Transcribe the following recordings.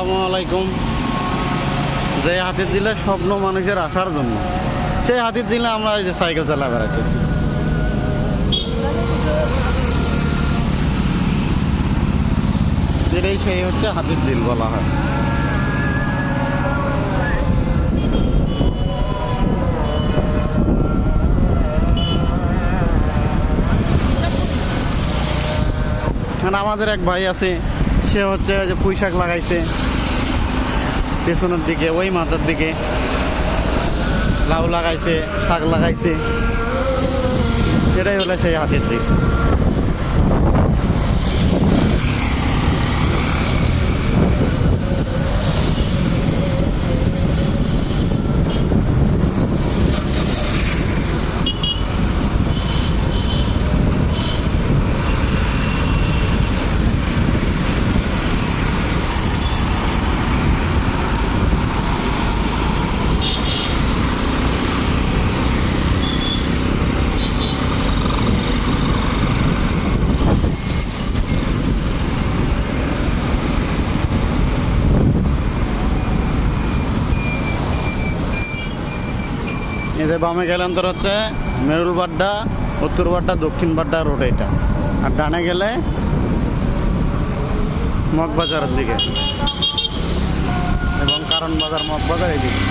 আসসালামু আলাইকুম। যে হাতির ঝিলের স্বপ্ন মানুষের আসার জন্য, সেই হাতির ঝিলে আমরা এই যে সাইকেল চালা বেড়াইতেছি। এটাই সেই হচ্ছে হাতির ঝিল বলা হয়। আমাদের এক ভাই আছে, সে হচ্ছে যে পুঁই শাক লাগাইছে পেছনের দিকে, ওই মাথার দিকে লাউ লাগাইছে, শাক লাগাইছে। এটাই হলো সেই হাতির ঝিল। এদের বামে গেলে তোর হচ্ছে মেরুল বাড্ডা, উত্তর বাড্ডা, দক্ষিণ বাড্ডা রোড এটা। আর ডানে গেলে মগবাজারের দিকে এবং কারণ বাজার, মগবাজার এইদিকে।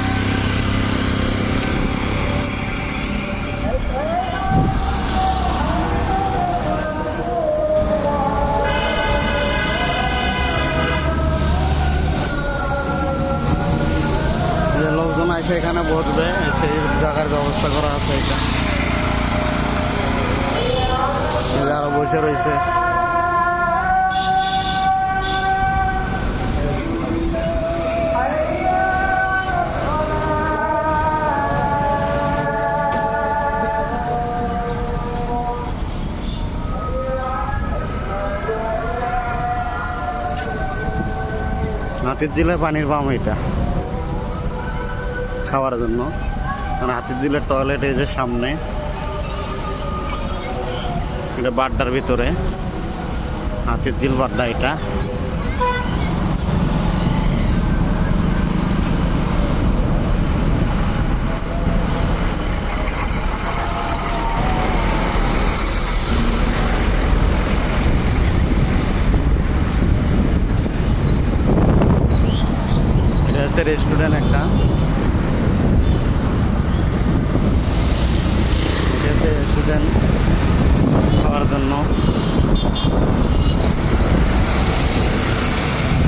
লোকজন আসে এখানে বসবে, সেই জায়গার ব্যবস্থা করা আছে। এটা আরো বসে রয়েছে। হাতির ঝিলে পানির পাম্প এটা খাওয়ার জন্য। কারণ হাতির ঝিলের টয়লেট এই যে সামনে, এটা বাড্ডার ভিতরে হাতির ঝিল বাড্ডা। এটা এটা হচ্ছে রেস্টুরেন্ট একটা। রেস্টুরেন্ট খাওয়ার জন্য